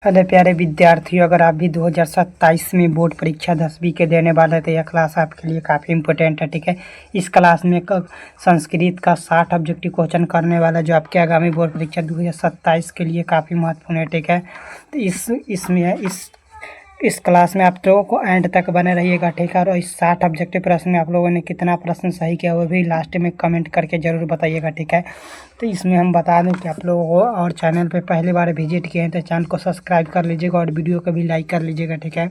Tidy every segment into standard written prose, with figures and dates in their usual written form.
Hello प्यारे विद्यार्थियों, अगर आप भी 2027 में बोर्ड परीक्षा 10वीं के देने वाले हैं तो यह क्लास आपके लिए काफ़ी इम्पोर्टेंट है। ठीक है, इस क्लास में संस्कृत का 60 ऑब्जेक्टिव क्वेश्चन करने वाला है, जो आपके आगामी बोर्ड परीक्षा 2027 के लिए काफ़ी महत्वपूर्ण है। ठीक है, तो इस क्लास में आप लोगों को एंड तक बने रहिएगा। ठीक है, और इस 60 ऑब्जेक्टिव प्रश्न में आप लोगों ने कितना प्रश्न सही किया वो भी लास्ट में कमेंट करके ज़रूर बताइएगा। ठीक है, तो इसमें हम बता दें कि आप लोगों को और चैनल पे पहली बार विजिट किए हैं तो चैनल को सब्सक्राइब कर लीजिएगा और वीडियो को भी लाइक कर लीजिएगा। ठीक है,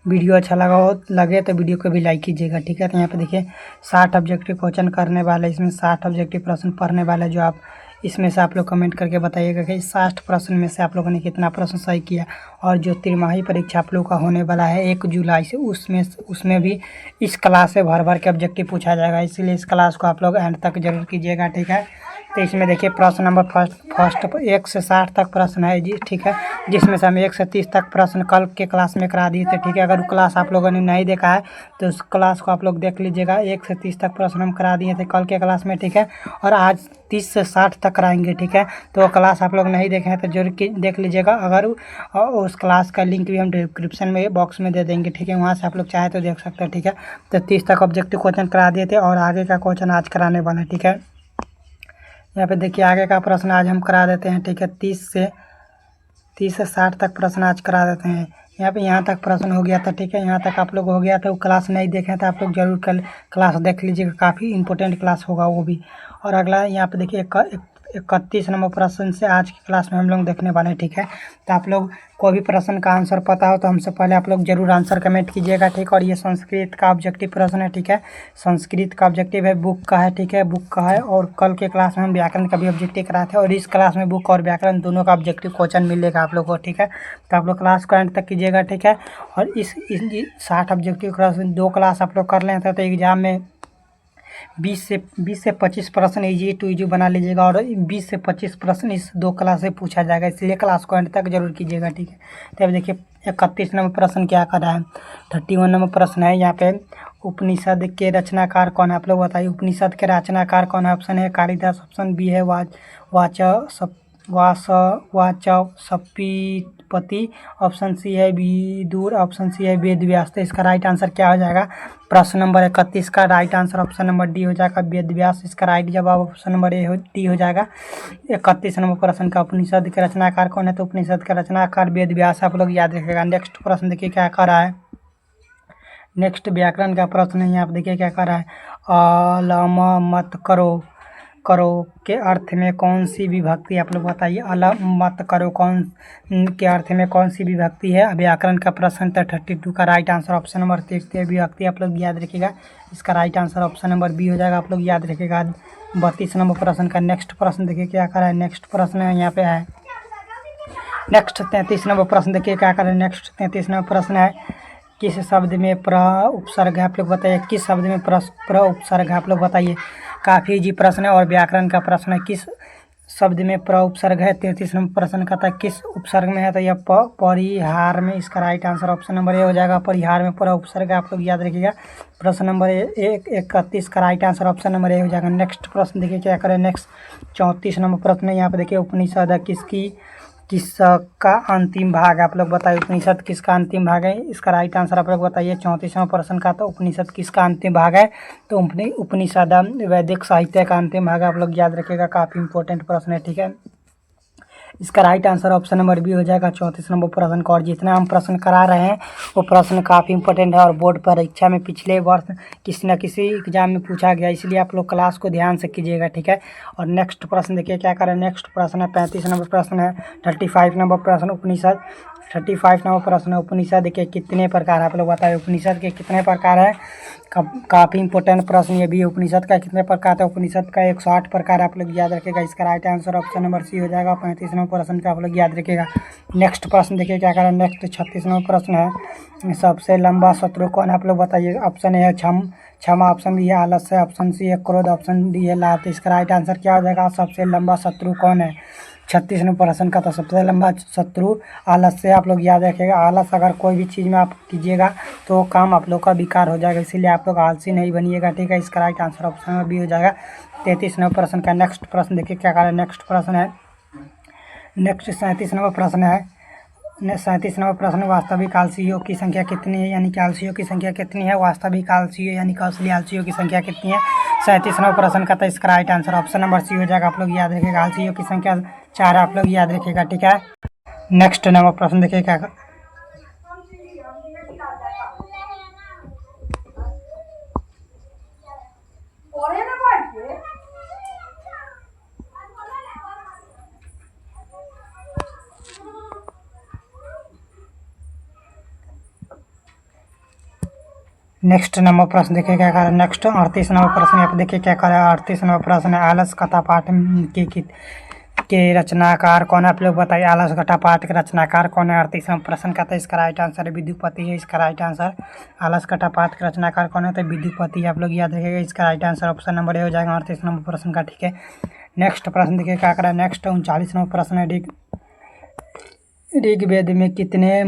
वीडियो अच्छा लगे तो वीडियो को भी लाइक कीजिएगा। ठीक है, तो यहाँ पे देखिए 60 ऑब्जेक्टिव क्वेश्चन करने वाले, इसमें 60 ऑब्जेक्टिव प्रश्न पढ़ने वाले, जो आप इसमें से आप लोग कमेंट करके बताइएगा कि 60 प्रश्न में से आप लोगों ने कितना प्रश्न सही किया। और जो तिमाही परीक्षा आप लोगों का होने वाला है 1 जुलाई से, उसमें भी इस क्लास से भर भर के ऑब्जेक्टिव पूछा जाएगा, इसीलिए इस क्लास को आप लोग एंड तक जरूर कीजिएगा। ठीक है, तो इसमें देखिए प्रश्न नंबर फर्स्ट 1 से 60 तक प्रश्न है जी। ठीक है, जिसमें से हम 1 से 30 तक प्रश्न कल के क्लास में करा दिए थे। ठीक है, अगर वो क्लास आप लोगों ने नहीं देखा है तो उस क्लास को आप लोग देख लीजिएगा। 1 से 30 तक प्रश्न हम करा दिए थे कल के क्लास में। ठीक है, और आज 30 से 60 तक कराएंगे। ठीक है, तो वो क्लास आप लोग नहीं देखे हैं तो जरूर देख लीजिएगा। अगर उस क्लास का लिंक भी हम डिस्क्रिप्शन में बॉक्स में दे देंगे। ठीक है, वहाँ से आप लोग चाहे तो देख सकते हैं। ठीक है, तो 30 तक ऑब्जेक्टिव क्वेश्चन करा दिए थे और आगे का क्वेश्चन आज कराने वाला है। ठीक है, यहाँ पे देखिए आगे का प्रश्न आज हम करा देते हैं। ठीक है, 30 से 60 तक प्रश्न आज करा देते हैं। यहाँ तक प्रश्न हो गया था। ठीक है, यहाँ तक आप लोग हो गया था। वो क्लास नहीं देखे तो आप लोग जरूर कल क्लास देख लीजिएगा, काफ़ी इंपॉर्टेंट क्लास होगा वो भी। और अगला यहाँ पे देखिए 31 नंबर प्रश्न से आज की क्लास में हम लोग देखने वाले हैं। ठीक है, तो आप लोग कोई भी प्रश्न का आंसर पता हो तो हमसे पहले आप लोग जरूर आंसर कमेंट कीजिएगा। ठीक, और ये संस्कृत का ऑब्जेक्टिव प्रश्न है। ठीक है, संस्कृत का ऑब्जेक्टिव है, बुक का है। ठीक है, बुक का है, और कल के क्लास में हम व्याकरण का भी ऑब्जेक्टिव कराए थे, और इस क्लास में बुक और व्याकरण दोनों का ऑब्जेक्टिव क्वेश्चन मिलेगा आप लोग को। ठीक है, तो आप लोग क्लास को एंड तक कीजिएगा। ठीक है, और इस 60 ऑब्जेक्टिव क्लास 2 क्लास आप लोग कर लेते तो एग्जाम में 20 से 25 प्रश्न इजी टू इजी बना लीजिएगा, और 20 से 25 प्रश्न इस 2 क्लास से पूछा जाएगा, इसलिए क्लास को एंड तक जरूर कीजिएगा। ठीक है, तो अब देखिए 31 नंबर प्रश्न क्या कर रहा है। 31 नंबर प्रश्न है यहाँ पे, उपनिषद के रचनाकार कौन है, आप लोग बताइए उपनिषद के रचनाकार कौन है। ऑप्शन है कालिदास, ऑप्शन बी है वाचस्पति, ऑप्शन सी है विदुर, ऑप्शन सी है वेद व्यास। तो इसका राइट आंसर क्या हो जाएगा। प्रश्न नंबर 31 का right answer option number D हो जाएगा, वेद व्यास। इसका राइट जवाब ऑप्शन नंबर डी हो जाएगा। 31 नंबर प्रश्न का उपनिषद के रचनाकार कौन है, तो उपनिषद का रचनाकार वेद व्यास, आप लोग याद रखेगा। नेक्स्ट प्रश्न देखिए क्या कर रहा है। नेक्स्ट व्याकरण का प्रश्न है, यहाँ पे देखिए क्या कर रहा है। अलम मत करो के अर्थ में कौन सी विभक्ति, आप लोग बताइए। अलम मत करो कौन के अर्थ में कौन सी विभक्ति है। व्याकरण का प्रश्न था 32 का राइट आंसर ऑप्शन नंबर 33 विभक्ति, आप लोग याद रखिएगा। इसका right answer option number B हो जाएगा, आप लोग याद रखिएगा। 32 नंबर प्रश्न का नेक्स्ट प्रश्न देखिए क्या कर रहा है। नेक्स्ट प्रश्न है यहाँ पे है नेक्स्ट 33 नंबर प्रश्न देखिए क्या कर रहा है। नेक्स्ट 33 नंबर प्रश्न है, किस शब्द में प्र उपसर्ग है, आप लोग बताइए। किस शब्द में प्र उपसर्ग है, आप लोग बताइए। काफ़ी इजी प्रश्न है, और व्याकरण का प्रश्न है, किस शब्द में प्र उपसर्ग है। 33 नंबर प्रश्न का था किस उपसर्ग में है, तो यह परिहार में। इसका right answer option number A हो जाएगा, परिहार में प्र उपसर्ग है, आप लोग याद रखिएगा। प्रश्न नंबर 31 का right answer option number A हो जाएगा। नेक्स्ट प्रश्न देखिए क्या करें। नेक्स्ट 34 नंबर प्रश्न है, यहाँ पे देखिए उपनिषद किसका अंतिम भाग है, आप लोग बताइए। उपनिषद किसका अंतिम भाग है, इसका राइट आंसर आप लोग बताइए। 34वां प्रश्न का तो उपनिषद किसका अंतिम भाग है, तो उपनिषद वैदिक साहित्य का अंतिम भाग है, आप लोग याद रखिएगा। काफ़ी इंपॉर्टेंट प्रश्न है। ठीक है, इसका right answer option number B हो जाएगा 34 नंबर प्रश्न का। और जितना हम प्रश्न करा रहे हैं वो प्रश्न काफ़ी इंपॉर्टेंट है, और बोर्ड परीक्षा में पिछले वर्ष किसी न किसी एग्जाम में पूछा गया, इसलिए आप लोग क्लास को ध्यान से कीजिएगा। ठीक है, और नेक्स्ट प्रश्न देखिए क्या करें। नेक्स्ट प्रश्न है 35 नंबर प्रश्न है। 35 नंबर प्रश्न उपनिषद 35 नंबर प्रश्न है, उपनिषद के कितने प्रकार है, आप लोग बताइए। उपनिषद के कितने प्रकार है, काफ़ी इंपॉर्टेंट प्रश्न ये भी। उपनिषद का कितने प्रकार है, उपनिषद का 108 प्रकार, आप लोग याद रखिएगा। इसका right answer option number C हो जाएगा। 35 नंबर प्रश्न का आप लोग याद रखिएगा। नेक्स्ट प्रश्न देखिए क्या करें। नेक्स्ट 36 नंबर प्रश्न है, सबसे लंबा शत्रु कौन है, आप लोग बताइए। ऑप्शन ए है क्षमा, ऑप्शन बी है आलस्य, ऑप्शन सी है क्रोध, ऑप्शन डी है लाभ। तो इसका राइट आंसर क्या हो जाएगा, सबसे लंबा शत्रु कौन है। 36 नंबर प्रश्न का तो सबसे लंबा शत्रु आलस्य, आप लोग याद रखिएगा। आलस अगर कोई भी चीज़ में आप कीजिएगा तो काम आप लोग का बेकार हो जाएगा, इसीलिए आप लोग आलसी नहीं बनिएगा। ठीक है, इसका राइट आंसर ऑप्शन में बी हो जाएगा। 33 नंबर प्रश्न का नेक्स्ट प्रश्न देखिए क्या करें। नेक्स्ट प्रश्न है नेक्स्ट 37 नंबर प्रश्न है। 37 नंबर प्रश्न, वास्तविक आलसियों की संख्या कितनी है, यानी कि आलसियों की संख्या कितनी है। वास्तविक आलसियों यानी कि असली आलसियों की संख्या कितनी है। 37 नंबर प्रश्न का तो इसका right answer option number C हो जाएगा। आप लोग याद रखिएगा, आलसियों की संख्या 4 आप लोग याद रखिएगा, ठीक है। नेक्स्ट नंबर प्रश्न देखिए क्या नेक्स्ट नंबर प्रश्न देखिए क्या कर रहा है। नेक्स्ट 38 नंबर प्रश्न यहाँ पे देखिए क्या कर रहा है। 38 नंबर प्रश्न है, आलस कथा पाठ के रचनाकार कौन है। आप लोग बताइए, आलस कथा पाठ के रचनाकार कौन है। 38 नंबर प्रश्न का तो इसका राइट आंसर है विद्युपति है, इसका राइट आंसर। आलस कथा पाठ के रचनाकार कौन है, तो विद्युपति। आप लोग याद रखिएगा, इसका right answer option number A हो जाएगा 38 नंबर प्रश्न का, ठीक है। नेक्स्ट प्रश्न देखिए क्या कर रहा है। नेक्स्ट 39 नंबर प्रश्न है, ऋग्वेद में कितने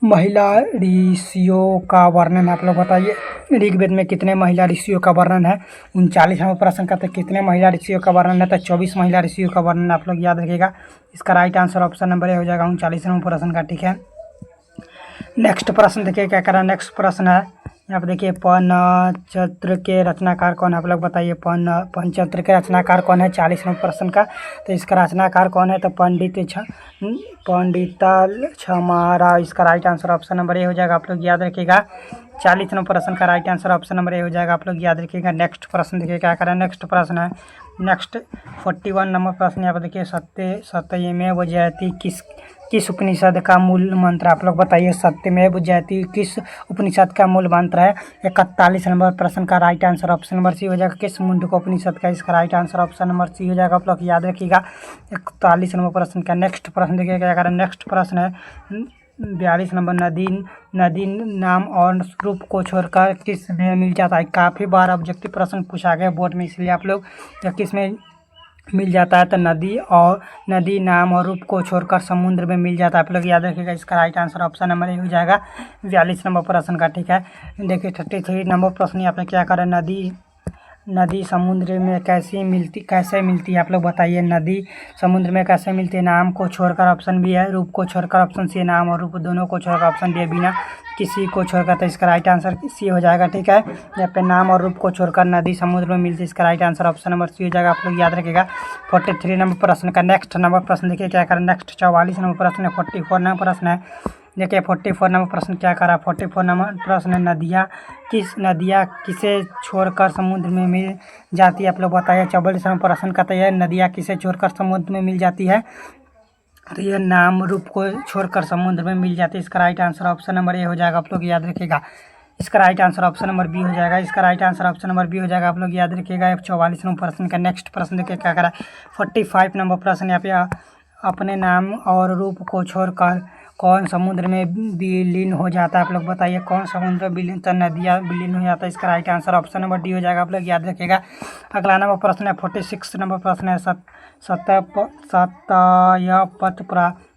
महिला ऋषियों का वर्णन है। आप लोग बताइए, ऋग्वेद में कितने महिला ऋषियों का वर्णन है। 39 नंबर प्रश्न का तो कितने महिला ऋषियों का वर्णन है, तो 24 महिला ऋषियों का वर्णन आप लोग याद रखिएगा। इसका right answer option number A हो जाएगा 39 नंबर प्रश्न का, ठीक है। नेक्स्ट प्रश्न देखिए क्या कर रहा है। नेक्स्ट प्रश्न है, यहाँ पे देखिए पंचतंत्र के रचनाकार कौन है। आप लोग बताइए, पंचतंत्र के रचनाकार कौन है। 40 नंबर प्रश्न का तो इसका रचनाकार कौन है, तो पंडिता छमारा। इसका right answer option number A हो जाएगा। आप लोग याद रखिएगा, 40 नंबर प्रश्न का right answer option number A हो जाएगा। आप लोग याद रखिएगा। नेक्स्ट प्रश्न देखिए क्या करें। नेक्स्ट प्रश्न है, नेक्स्ट 41 नंबर प्रश्न यहाँ पर देखिए, सत्यमेव जयते किस उपनिषद का मूल मंत्र। आप लोग बताइए, सत्यमेव जयते किस उपनिषद का मूल मंत्र है। 41 नंबर प्रश्न का right answer option number C हो जाएगा। किस मुंडक उपनिषद का, इसका right answer option number C हो जाएगा। आप लोग याद रखिएगा, 41 नंबर प्रश्न का। नेक्स्ट प्रश्न देखिए क्या करें। नेक्स्ट प्रश्न है 42 नंबर, नदी नाम और रूप को छोड़कर किस में मिल जाता है। काफ़ी बार ऑब्जेक्टिव प्रश्न पूछा गया बोर्ड में, इसलिए आप लोग किस में मिल जाता है, तो नदी नाम और रूप को छोड़कर समुद्र में मिल जाता है। आप लोग याद रखिएगा, इसका right answer option number A हो जाएगा 42 नंबर प्रश्न का, ठीक है। देखिए 33 नंबर प्रश्न यहाँ पे क्या करें। नदी समुद्र में कैसे मिलती है। आप लोग बताइए, नदी समुद्र में कैसे मिलती है। नाम को छोड़कर ऑप्शन बी है, रूप को छोड़कर ऑप्शन सी है, नाम और रूप दोनों को छोड़कर ऑप्शन डी है, बिना किसी को छोड़कर, तो इसका राइट आंसर सी हो जाएगा, ठीक है। यहाँ पे नाम और रूप को छोड़कर नदी समुद्र में मिलती है, इसका right answer option number C हो जाएगा। आप लोग याद रखिएगा। 43 नंबर प्रश्न का नेक्स्ट नंबर प्रश्न देखिए क्या करें। नेक्स्ट 44 नंबर प्रश्न है। 44 नंबर प्रश्न है, देखिए 44 नंबर प्रश्न क्या करा। 44 नंबर प्रश्न, नदियाँ किसे छोड़कर समुद्र में मिल जाती है। आप लोग बताइए। 44 नंबर प्रश्न का तो यह नदियाँ किसे छोड़कर समुद्र में मिल जाती है, तो यह नाम रूप को छोड़कर समुद्र में मिल जाती है। इसका right answer option number A हो जाएगा। आप लोग याद रखिएगा, इसका right answer option number B हो जाएगा। इसका right answer option number B हो जाएगा। आप लोग याद रखिएगा। 44 नंबर प्रश्न का नेक्स्ट प्रश्न देखिए क्या करा। 45 नंबर प्रश्न यहाँ पे, अपने नाम और रूप को छोड़कर कौन समुद्र में विलीन हो जाता है। आप लोग बताइए, कौन समुद्र विलीन, तो नदियाँ विलीन हो जाता है। इसका right answer option number D हो जाएगा। आप लोग याद रखिएगा। अगला नंबर प्रश्न है 46 नंबर प्रश्न है, सत्यापन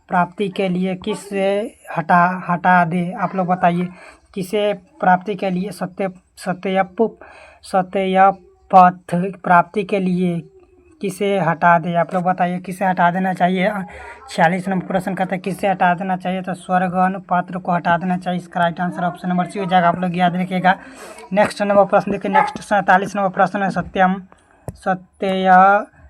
प्राप्ति के लिए किसे हटा दे। आप लोग बताइए, किसे प्राप्ति के लिए सत्यापन प्राप्ति के लिए किसे हटा दे। आप लोग बताइए, किसे हटा देना चाहिए। 46 नंबर प्रश्न का था, किसे हटा देना चाहिए, तो स्वर्गन पात्र को हटा देना चाहिए। इसका right answer option number C हो जाएगा। आप लोग याद रखिएगा। नेक्स्ट नंबर प्रश्न देखिए। नेक्स्ट 47 नंबर प्रश्न है,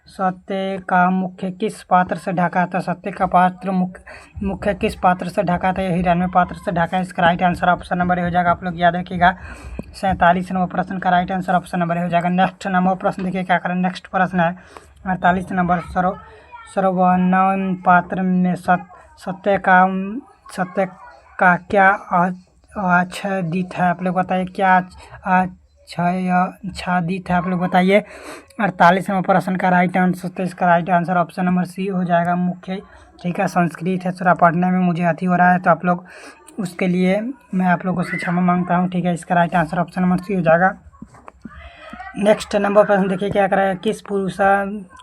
सत्य का मुख्य किस पात्र से ढका था। सत्य का पात्र मुख्य किस पात्र से ढका था, हिरण्य पात्र से ढका है। इसका राइट आंसर ऑप्शन नंबर हो जाएगा। आप लोग याद रखिएगा। 47 नंबर प्रश्न का राइट आंसर ऑप्शन नंबर हो जाएगा। नेक्स्ट नंबर प्रश्न देखिए क्या करें। नेक्स्ट प्रश्न है 48 नंबर, सर्वनाम पात्र में सत्य का क्या आच्छादित है। आप लोग बताइए, क्या आच्छादित है। आप लोग बताइए। 48 नंबर प्रश्न का राइट आंसर, तो इसका right answer option number C हो जाएगा, मुख्य, ठीक है। संस्कृत है, थोड़ा पढ़ने में मुझे अति हो रहा है, तो आप लोग उसके लिए मैं आप लोगों से क्षमा मांगता हूँ, ठीक है। इसका right answer option number C हो जाएगा। नेक्स्ट नंबर प्रश्न देखिए क्या करा है। किस पुरुष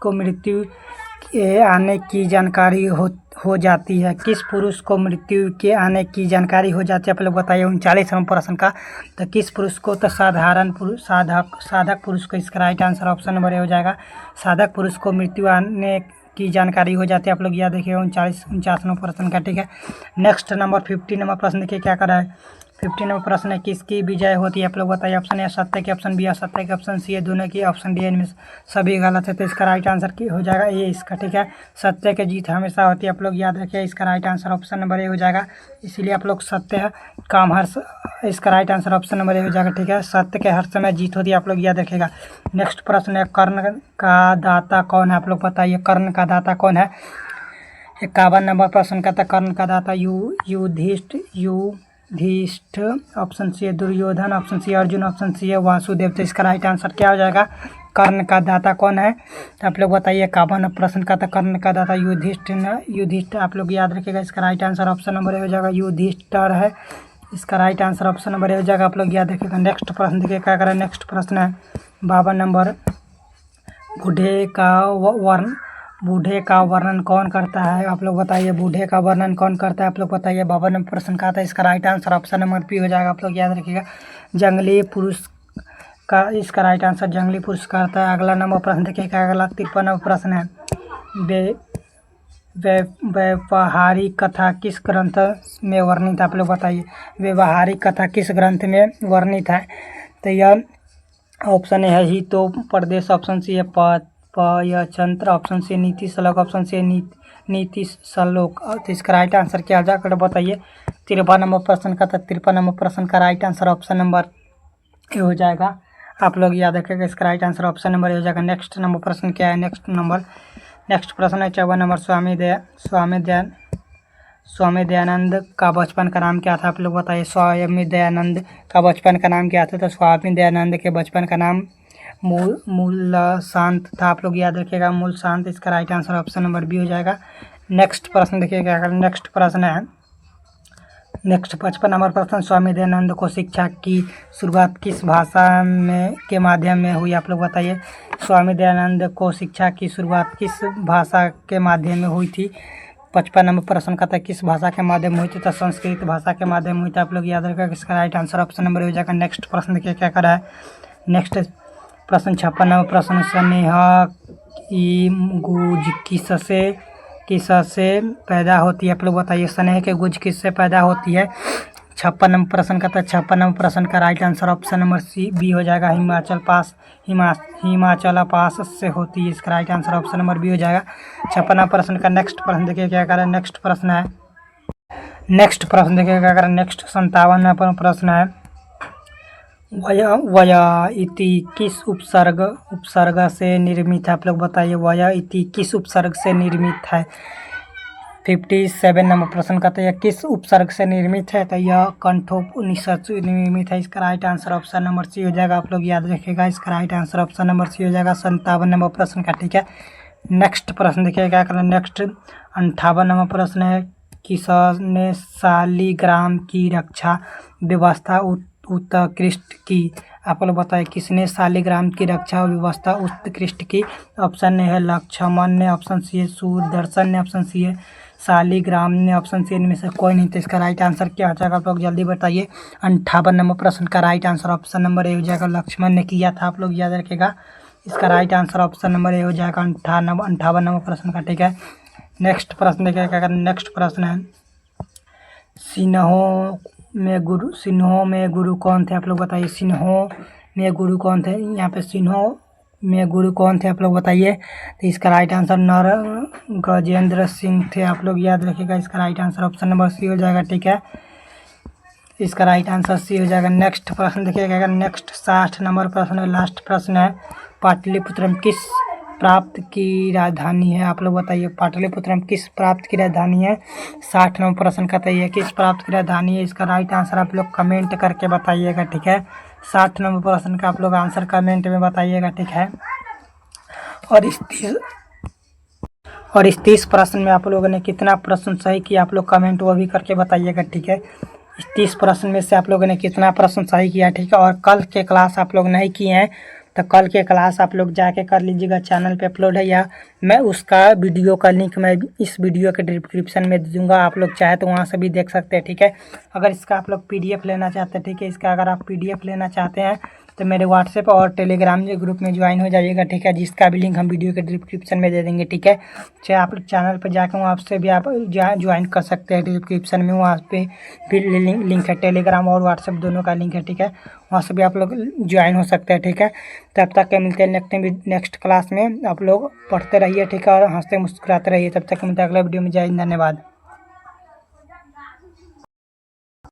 को मृत्यु के आने की जानकारी हो जाती है। किस पुरुष को मृत्यु के आने की जानकारी हो जाती है। आप लोग बताइए। 39 नंबर प्रश्न का, तो किस पुरुष को, तो साधारण पुरुष, साधक पुरुष को। इसका right answer option number A हो जाएगा। साधक पुरुष को मृत्यु आने की जानकारी हो जाती है। आप लोग यह देखिए 49 प्रश्न का, ठीक है। नेक्स्ट नंबर 50 नंबर प्रश्न देखिए क्या कर रहा है। 50 नंबर प्रश्न है, किसकी विजय होती है? आप लोग बताइए। ऑप्शन ए सत्य की, ऑप्शन बी असत्य की, ऑप्शन सी है दोनों की, ऑप्शन डी इनमें सभी गलत है। तो इसका राइट आंसर की हो जाएगा ए इसका, ठीक है। सत्य की जीत हमेशा होती है, आप लोग याद रखिए। इसका right answer option number A हो जाएगा। इसीलिए आप लोग सत्य काम हर इसका right answer option number A हो जाएगा, ठीक है। सत्य के हर समय जीत होती है, आप लोग याद रखिएगा। नेक्स्ट प्रश्न है, कर्ण का दाता कौन है? आप लोग बताइए कर्ण का दाता कौन है। 51 नंबर प्रश्न का था, कर्ण का दाता युधिष्ठ, ऑप्शन सी है Duryodhan, option C Arjun, option C है वासुदेव। तो इसका राइट आंसर क्या हो जाएगा? कर्ण का दाता कौन है? तो आप लोग बताइए। 51 प्रश्न का था, कर्ण का दाता युधिष्ठ आप लोग याद रखिएगा। इसका right answer option number A हो जाएगा, युधिष्ठिर है। इसका right answer option number A हो जाएगा, आप लोग याद रखिएगा। नेक्स्ट प्रश्न देखिए क्या करें। नेक्स्ट प्रश्न है 52 नंबर, बूढ़े का वर्णन कौन करता है? आप लोग बताइए बूढ़े का वर्णन कौन करता है? आप लोग बताइए। 52 नंबर प्रश्न का था, इसका right answer option number B हो जाएगा, आप लोग याद रखिएगा। जंगली पुरुष का इसका राइट आंसर जंगली पुरुष करता है। अगला नंबर प्रश्न देखिए क्या, अगला 53 नंबर प्रश्न है, व्यवहारिक कथा किस ग्रंथ में वर्णित है? आप लोग बताइए। व्यवहारिक कथा किस ग्रंथ में वर्णित है? तो यह ऑप्शन है ही तो प्रदेश, ऑप्शन सी है पयचंत्र, ऑप्शन सी नीति श्लोक, ऑप्शन सी नीति श्लोक। तो इसका राइट आंसर क्या आ जाकर बताइए। 53 नंबर प्रश्न का था, 53 नंबर प्रश्न का right answer option number A हो जाएगा, आप लोग याद रखिएगा। इसका right answer option number A हो जाएगा। नेक्स्ट नंबर प्रश्न क्या है? नेक्स्ट प्रश्न है 54 नंबर, स्वामी दयानंद का बचपन का नाम क्या था? आप लोग बताइए। स्वामी दयानंद का बचपन का नाम क्या था? तो स्वामी दयानंद के बचपन का नाम मूल शांत था, आप लोग याद रखिएगा, मूल शांत। इसका right answer option number B हो जाएगा। नेक्स्ट प्रश्न देखिए क्या करें। नेक्स्ट प्रश्न है 55 नंबर प्रश्न, स्वामी दयानंद को शिक्षा की शुरुआत किस भाषा में के माध्यम में हुई? आप लोग बताइए। स्वामी दयानंद को शिक्षा की शुरुआत किस भाषा के माध्यम में हुई थी? 55 नंबर प्रश्न का था, किस भाषा के माध्यम में हुई थी? तो संस्कृत भाषा के माध्यम में हुई थी, आप लोग याद रखिएगा। इसका राइट आंसर ऑप्शन नंबर हो जाएगा। नेक्स्ट प्रश्न देखिए क्या करा है। नेक्स्ट प्रश्न 56 नंबर प्रश्न, स्नेह की गुज किससे पैदा होती है? आप लोग बताइए। स्नेह के गुज किससे पैदा होती है? 56 नंबर प्रश्न का था, 56 नंबर प्रश्न का right answer option number C B हो जाएगा, हिमाचल पास से होती है। इसका right answer option number B हो जाएगा। 56 नंबर प्रश्न का नेक्स्ट प्रश्न देखिए क्या करें। नेक्स्ट प्रश्न देखिए क्या करें। नेक्स्ट 57 नंबर प्रश्न है, वया इति किस उपसर्ग से निर्मित है? आप लोग बताइए। वया इति किस उपसर्ग से निर्मित है? 57 नंबर प्रश्न का तो यह किस उपसर्ग से निर्मित है? तो यह कंठोपनिषद से निर्मित है। इसका right answer option number C हो जाएगा, आप लोग याद रखिएगा। इसका right answer option number C हो जाएगा 57 नंबर प्रश्न का, ठीक है। नेक्स्ट प्रश्न देखिए क्या करें। नेक्स्ट 58 नंबर प्रश्न है, किसने शालिग्राम की रक्षा व्यवस्था उत्कृष्ट की? आप लोग बताएं किसने शालिग्राम की रक्षा व्यवस्था उत्कृष्ट की? ऑप्शन ए है लक्ष्मण ने, ऑप्शन सी है सुदर्शन ने, ऑप्शन सी है शालिग्राम ने, ऑप्शन सी इनमें से कोई नहीं। तो इसका राइट आंसर क्या हो जाएगा? आप लोग जल्दी बताइए। 58 नंबर प्रश्न का right answer option number A हो जाएगा, लक्ष्मण ने किया था, आप लोग याद रखिएगा। इसका right answer option number A हो जाएगा 58 नंबर प्रश्न का, ठीक है। नेक्स्ट प्रश्न देखिए क्या करें। नेक्स्ट प्रश्न है, सिन्हों में गुरु कौन थे? आप लोग बताइए। सिन्हों में गुरु कौन थे? यहाँ पे सिन्हों में गुरु कौन थे? आप लोग बताइए। तो इसका राइट आंसर नर गजेंद्र सिंह थे, आप लोग याद रखिएगा। इसका right answer option number C हो जाएगा, ठीक है। इसका राइट आंसर सी हो जाएगा। नेक्स्ट प्रश्न देखिएगा। नेक्स्ट 60 नंबर प्रश्न है, लास्ट प्रश्न है, पाटलिपुत्रम किस प्राप्त की राजधानी है? आप लोग बताइए। पाटलिपुत्रम किस प्राप्त की राजधानी है? 60 नंबर प्रश्न का है किस प्राप्त की राजधानी है? इसका राइट आंसर आप लोग कमेंट करके बताइएगा, ठीक है। 60 नंबर प्रश्न का आप लोग आंसर कमेंट में बताइएगा, ठीक है। और इस 30 प्रश्न में आप लोगों ने कितना प्रश्न सही किया आप लोग कमेंट वो भी करके बताइएगा, ठीक है। इस 30 प्रश्न में से आप लोगों ने कितना प्रश्न सही किया, ठीक है। और कल के क्लास आप लोग नहीं किए हैं तो कल के क्लास आप लोग जाके कर लीजिएगा, चैनल पे अपलोड है, या मैं उसका वीडियो का लिंक मैं इस वीडियो के डिस्क्रिप्शन में दे दूँगा, आप लोग चाहे तो वहाँ से भी देख सकते हैं, ठीक है। अगर इसका आप लोग PDF लेना चाहते हैं, ठीक है, इसका अगर आप PDF लेना चाहते हैं तो मेरे व्हाट्सएप और टेलीग्राम ग्रुप में ज्वाइन हो जाइएगा, ठीक है, जिसका भी लिंक हम वीडियो के डिस्क्रिप्शन में दे देंगे, ठीक है। चाहे आप चैनल पर जाकर वहाँ से भी आप ज्वाइन कर सकते हैं, डिस्क्रिप्शन में वहाँ पे भी लिंक है, टेलीग्राम और व्हाट्सएप दोनों का लिंक है, ठीक है, वहाँ से भी आप लोग ज्वाइन हो सकते हैं, ठीक है। तब तक के मिलते हैं नेक्स्ट क्लास में। आप लोग पढ़ते रहिए, ठीक है, और हंसते मुस्कुराते रहिए। तब तक मिलते हैं अगले वीडियो में। जय हिंद, धन्यवाद।